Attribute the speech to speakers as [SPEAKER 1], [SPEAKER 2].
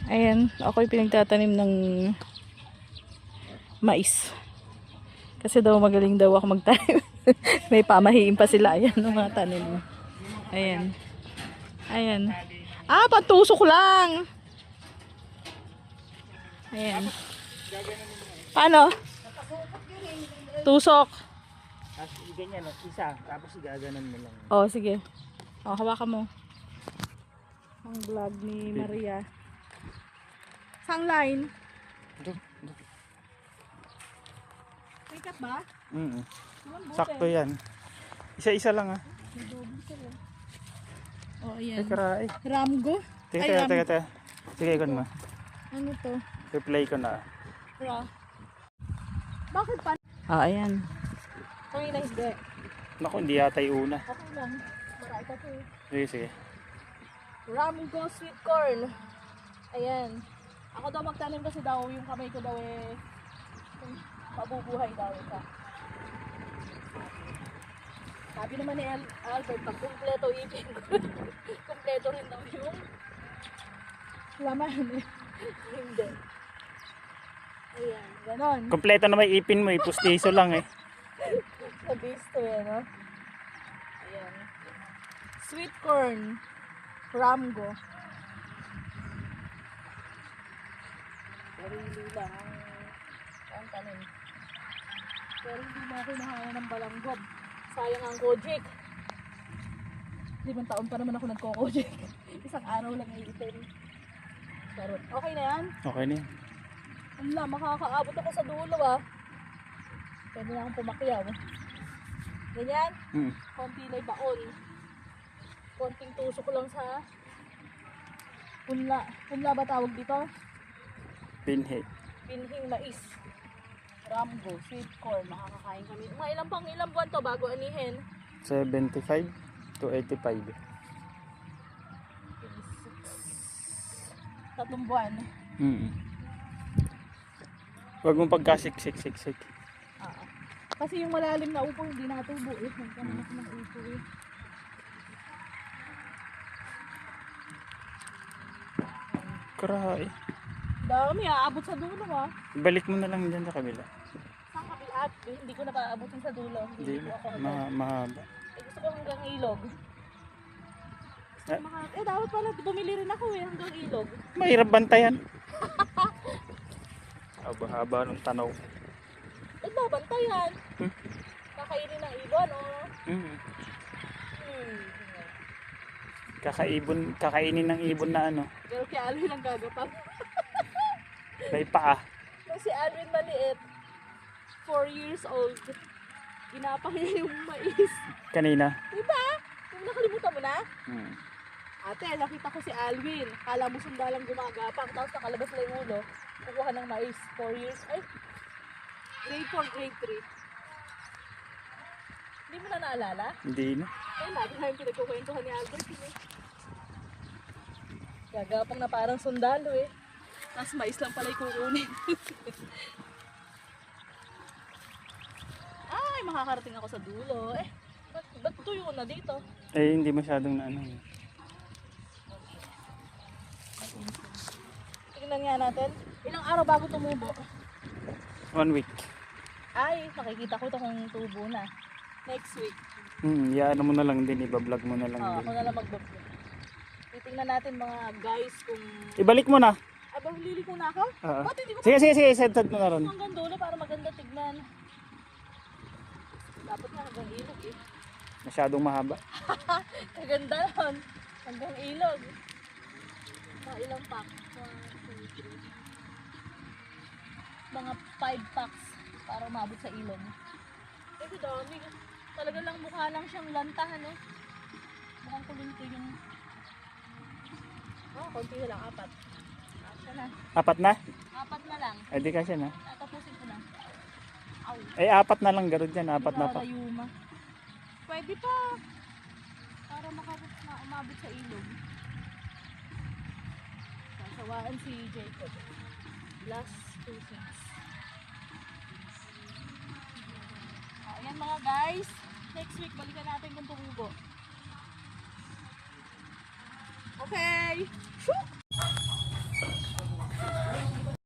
[SPEAKER 1] Ayan, ako'y pinagtatanim ng mais. Kasi daw magaling daw ako magtanim. May pamahiin pa sila. Ayan, ng mga tanim. Ayan. Ayan. Ah, patusok lang. Ayan. Paano? Tusok.
[SPEAKER 2] Ganyan, isa. Tapos igaganan mo lang.
[SPEAKER 1] Oh, sige. Oh, hawakan mo. Ang vlog ni Maria. Sang line? May cut ba?
[SPEAKER 2] Sakto yan. Isa-isa lang ah.
[SPEAKER 1] Oh, ayan.
[SPEAKER 2] Karay.
[SPEAKER 1] Ramgo?
[SPEAKER 2] Teka. Sige, ikon mo.
[SPEAKER 1] Ano to?
[SPEAKER 2] Replay ko na.
[SPEAKER 1] Bakit pa? Ah, ayan. Kami na hindi.
[SPEAKER 2] Naku, hindi yata yung una.
[SPEAKER 1] Okay lang. Marami pa to.
[SPEAKER 2] Sige.
[SPEAKER 1] Ramgo sweet corn. Ayan. Ako daw magtanim kasi daw yung kamay ko daw mabubuhay daw ito. Sabi naman ni Albert, pag kumpleto ipin ko. Kumpleto rin daw yung laman. Hindi. Ayan, ganon.
[SPEAKER 2] Kompleto na may ipin mo, pustiso lang eh.
[SPEAKER 1] Sa bisto yan, no? Ayan. Sweet corn. Ramgo. Sarili lang ang tanim. Pero hindi na ako nahaya ng balanggob. Sayang ang kojik. 5 taon pa naman ako nagko-kojik. Isang araw lang ay itin. Pero okay na yan?
[SPEAKER 2] Okay na yan.
[SPEAKER 1] Wala, makakaabot ako sa dulo ah. Pwede na akong pumakyaw. Ganyan? Konti na baon. Konting tusok lang sa punla. Punla ba tawag dito?
[SPEAKER 2] Pinhi.
[SPEAKER 1] Pinhing mais. Ramgo, sweet corn. Makakakain kami. Mga ilang buwan to bago anihin?
[SPEAKER 2] 75 to 85.
[SPEAKER 1] 3 buwan.
[SPEAKER 2] Huwag mong pagkasiksik.
[SPEAKER 1] Kasi yung malalim na upo hindi natubo eh. Nagkamanak ng upo eh.
[SPEAKER 2] Karay.
[SPEAKER 1] Dami aabot sa dulo ah.
[SPEAKER 2] Ibalik mo na lang dyan sa kabila.
[SPEAKER 1] Sa kabilat, hindi ko na paabutin sa dulo. Hindi
[SPEAKER 2] Hindi,
[SPEAKER 1] ko ako hanggang.
[SPEAKER 2] mahaba.
[SPEAKER 1] Gusto ko hanggang ilog. Dapat pala bumili rin ako eh hanggang ilog.
[SPEAKER 2] Mahirap bantayan. Haba-haba ng tanaw.
[SPEAKER 1] Babantayan. Kakainin ng ibon oh.
[SPEAKER 2] Kakainin ng ibon na ano.
[SPEAKER 1] Pero kay Alvin ang gagapang.
[SPEAKER 2] May paa.
[SPEAKER 1] Nung si Alvin maliit, 4 years old, ginapang niya yung mais.
[SPEAKER 2] Kanina.
[SPEAKER 1] Diba? Kung nakalimutan mo na? Ate, nakita ko si Alvin. Kala mo sundalang gumagapang. Tapos nakalabas na yung ulo. Kukuha ng mais. 4 years. Ay, grade 4, grade 3. Hindi mo na naalala?
[SPEAKER 2] Hindi na.
[SPEAKER 1] Ay, lagi na yung pinagkukwentuhan ni Albert. Gagapang na parang sundalo eh. Tapos mais lang pala yung kukunin. Ay, makakarating ako sa dulo. Eh, ba't tuyo na dito?
[SPEAKER 2] Eh, hindi masyadong na ano.
[SPEAKER 1] Tingnan nga natin. Ilang araw bago tumubo?
[SPEAKER 2] 1 week.
[SPEAKER 1] Ay, makikita ko ito kung tubo na. Next week.
[SPEAKER 2] Ano mo na lang din, iba-vlog mo na lang din.
[SPEAKER 1] Ako na lang mag-vlog. Titingnan natin mga guys kung...
[SPEAKER 2] Ibalik mo na.
[SPEAKER 1] Ay, bahulili ko na ako? Ba't hindi ko
[SPEAKER 2] Sige, set mo na ron.
[SPEAKER 1] hanggang dulo para maganda tignan. Dapat nga hanggang ilog eh.
[SPEAKER 2] Masyadong mahaba.
[SPEAKER 1] Kaganda nun. Hanggang ilog. Mga ilang pack? 1, 2, 3. Mga 5 packs para umabot sa ilog. Kasi dami. Talaga lang mukha lang siyang lantahan eh. Mukhang kulinto yung... konti na lang. 4. Kasya na.
[SPEAKER 2] 4 na?
[SPEAKER 1] 4 na lang.
[SPEAKER 2] Eh, di kasya na.
[SPEAKER 1] Tatapusin ko na. Aw.
[SPEAKER 2] Eh, 4 na lang, gano'n dyan. 4 na pa.
[SPEAKER 1] Rayuma. Pwede pa. Para umabot sa ilog. Sasawaan si Jacob. Last 2 cents. Ayan mga guys. Next week, balikan natin kung tumubo. Okay. Shoot!